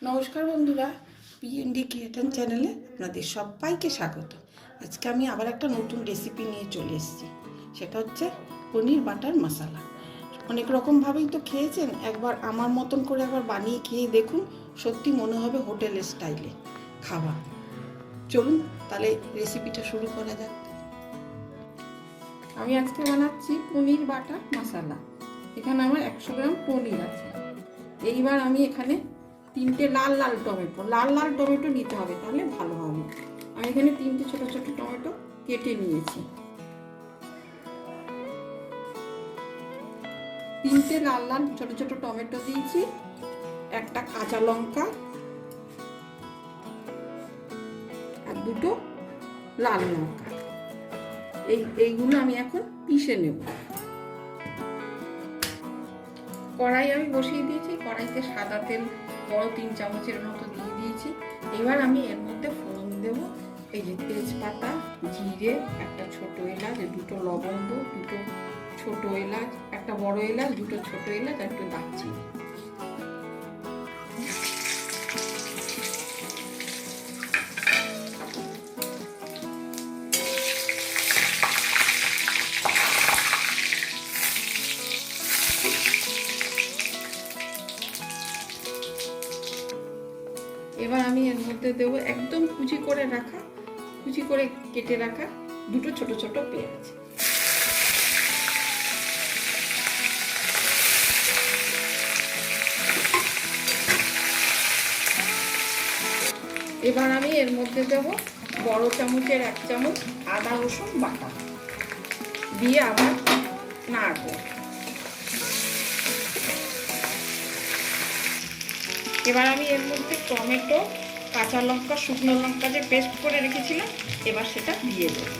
নমস্কার বন্ধুরা, PND kitchen চ্যানেলে আপনাদের সবাইকে স্বাগত। আজকে আমি আবার একটা নতুন রেসিপি নিয়ে চলে এসেছি। সেটা হচ্ছে পনির বাটার মশলা। অনেক রকমভাবেই তো খেয়েছেন, একবার আমার মতন করে একবার বানিয়ে খেয়ে দেখুন, সত্যি মনে হবে হোটেলের স্টাইলে খাওয়া। চলুন তাহলে রেসিপিটা শুরু করা যাক। আমি আজকে বানাচ্ছি পনির বাটার মশলা। এখানে আমার 100 গ্রাম পনির আছে। এইবার আমি এখানে 3টে লাল টমেটো নিতে হবে, তাহলে ভালো হবে। আমি এখানে 3টে ছোট ছোট টমেটো কেটে নিয়েছি। 3টে লাল ছোট ছোট টমেটো দিয়েছি, একটা কাঁচা লঙ্কা আর 2টো লাল লঙ্কা। এইগুলো আমি এখন পিষে নেব। কড়াই আমি বসিয়ে দিয়েছি, কড়াইতে সাদা তেল বড় 3 চামচের মতো দিয়ে দিয়েছি। এবার আমি এর মধ্যে ফোড়ন দেব। এই যে তেজপাতা, জিরে, একটা ছোট এলাচ, 2টো লবঙ্গ, 2টো ছোট এলাচ, একটা বড় এলাচ, 2টো ছোট এলাচ আর একটু দারচিনি। এবার আমি এর মধ্যে দেবো একদম কুচি করে কেটে রাখা 2টো ছোট ছোট পেঁয়াজ। এবার আমি এর মধ্যে দেবো বড় চামচের 1 চামচ আদা রসুন বাটা দিয়ে আবার নাড়বো। এবার আমি এর মধ্যে টমেটো, কাঁচা লঙ্কা, শুকনো লঙ্কা যে পেস্ট করে রেখেছিলাম, এবার সেটা দিয়ে দেবো।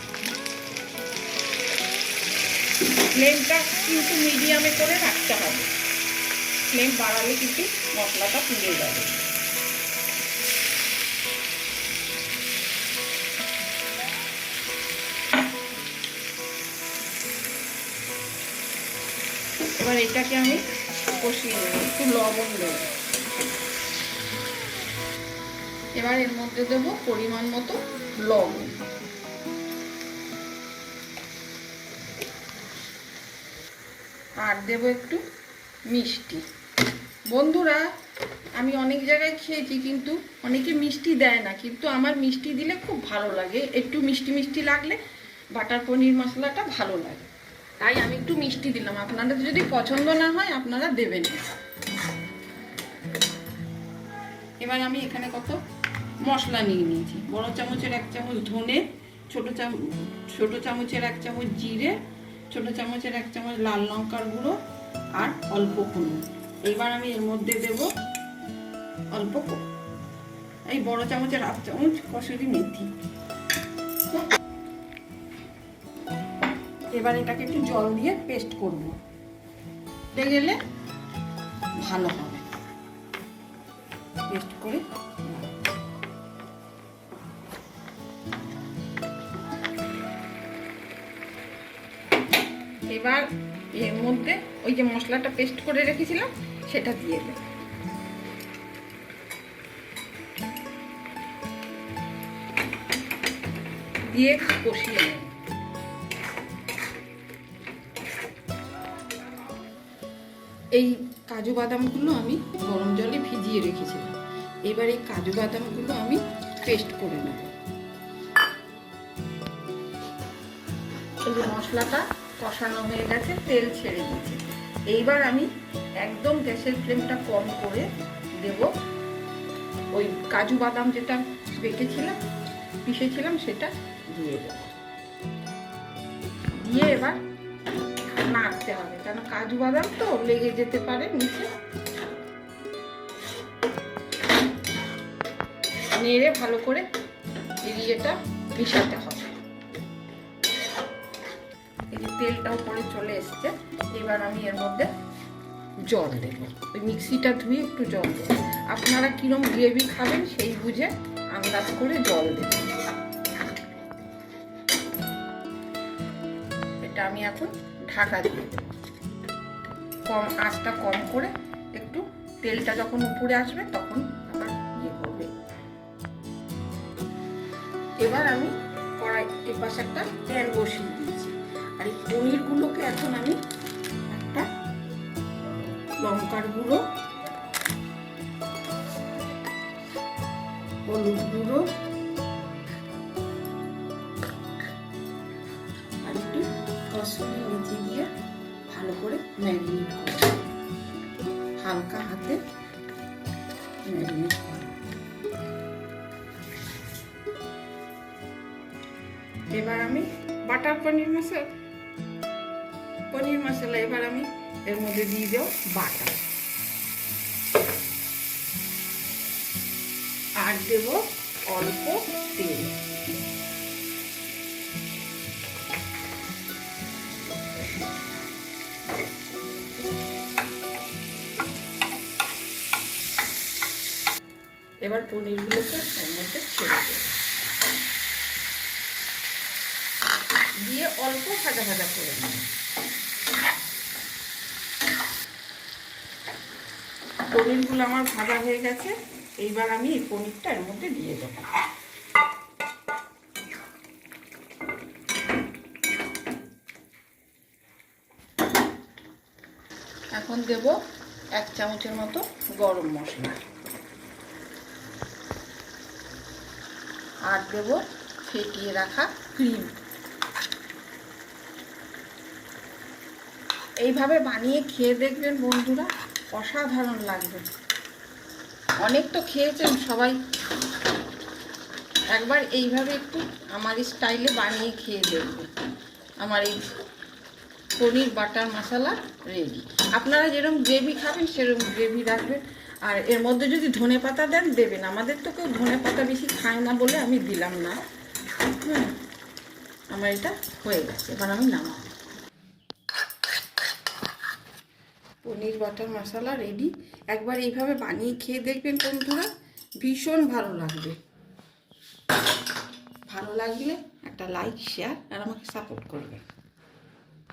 ফ্লেমটা কিন্তু মিডিয়ামে করে রাখতে হবে, ফ্লেম বাড়ালে কিন্তু মশলাটা পুড়ে যাবে। এবার এটাকে আমি কষিয়ে নেব, একটু লবণ দেবো। এবার এর মধ্যে দেবো পরিমাণ মতো লবণ। আর দেবো একটু মিষ্টি। বন্ধুরা, আমি অনেক জায়গায় খেয়েছি, কিন্তু অনেকে মিষ্টি দেয় না, কিন্তু আমার মিষ্টি দিলে খুব ভালো লাগে। একটু মিষ্টি মিষ্টি লাগলে বাটার পনির মশলাটা ভালো লাগে, তাই আমি একটু মিষ্টি দিলাম। আপনাদের যদি পছন্দ না হয় আপনারা দেবেন না। এবার আমি এখানে কত মশলা নিয়ে নিয়েছি। বড় চামচের 1 চামচ ধনে, ছোট চামচের 1 চামচ জিরে, ছোট চামচের 1 চামচ লাল লঙ্কার গুঁড়ো আর অল্প হলুদ। এবার আমি এর মধ্যে দেব অল্প এই বড় চামচের 1/2 চামচ কসুরি মেথি। এবার এটাকে একটু জল দিয়ে পেস্ট করব, হয়ে গেলে ভালো হবে। পেস্ট করে এবার এর মধ্যে ওই যে মশলাটা পেস্ট করে রেখেছিলাম সেটা দিয়ে দেব। দিয়ে কষিয়ে নেব। এই কাজু বাদামগুলো আমি গরম জলে ভিজিয়ে রেখেছিলাম। এবার এই কাজু বাদামগুলো আমি পেস্ট করে নেব। এই যে মশলাটা কষানো হয়ে গেছে, তেল ছেড়ে দিয়েছে। এইবার আমি একদম গ্যাসের ফ্লেমটা কম করে দেব ওই কাজু বাদাম যেটা পিষেছিলাম সেটা দিয়ে দেব। দিয়ে এবার নাড়তে হবে, কারণ কাজু বাদাম তো লেগে যেতে পারে নিচে। নেড়ে ভালো করে এটা মিশাতে হবে। এই যে তেলটা উপরে চলে এসছে, এবার আমি এর মধ্যে জল দেব। ওই মিক্সিটা ধুয়ে একটু জল দেব। আপনারা কিরম গ্রেভি খাবেন সেই বুঝে আন্দাজ করে জল দেবেন। এটা আমি এখন ঢাকা দিয়ে দেব। আঁচটা কম করে একটু তেলটা যখন উপরে আসবে তখন আবার এবার আমি কড়াই এপাশে একটা প্যান বসিয়ে দিয়েছি, আর এই পনিরগুলোকে এখন আমি একটা লঙ্কার গুঁড়ো, হলুদ গুঁড়ো আর একটু কসুরি মেথি দিয়ে ভালো করে ম্যারিনেট করব, হালকা হাতে ম্যারিনেট করব। এবার আমি বাটার পনির মশলা এবার আমি এর মধ্যে দিয়ে দেব বাটার, আর দেব অল্প তেল। এবার পনিরগুলোকে এর মধ্যে ছেড়ে দেব, দিয়ে অল্প ভাজা ভাজা করে নেব। পনিরগুলো আমার ভাজা হয়ে গেছে, এইবার আমি এই পনিরটা এর মধ্যে দিয়ে দেব। এখন দেব 1 চামচের মতো গরম মশলা, আর দেব ফেটিয়ে রাখা ক্রিম। এইভাবে বানিয়ে খেয়ে দেখবেন বন্ধুরা, অসাধারণ লাগবে। অনেক তো খেয়েছেন সবাই, একবার এইভাবে একটু আমার স্টাইলে বানিয়ে খেয়ে দেখবেন। আমার এই পনির বাটার মশলা রেডি। আপনারা যেরকম গ্রেভি খাবেন সেরকম গ্রেভি রাখবেন, আর এর মধ্যে যদি ধনেপাতা দেন দেবেন। আমাদের তো কেউ ধনেপাতা বেশি খায় না বলে আমি দিলাম না। আমার এটা হয়ে গেছে, এবার আমি নামাবো। পনির বাটার মশলা রেডি। একবার এইভাবে বানিয়ে খেয়ে দেখবেন বন্ধুরা, ভীষণ ভালো লাগবে। ভালো লাগলে একটা লাইক, শেয়ার আর আমাকে সাপোর্ট করবেন।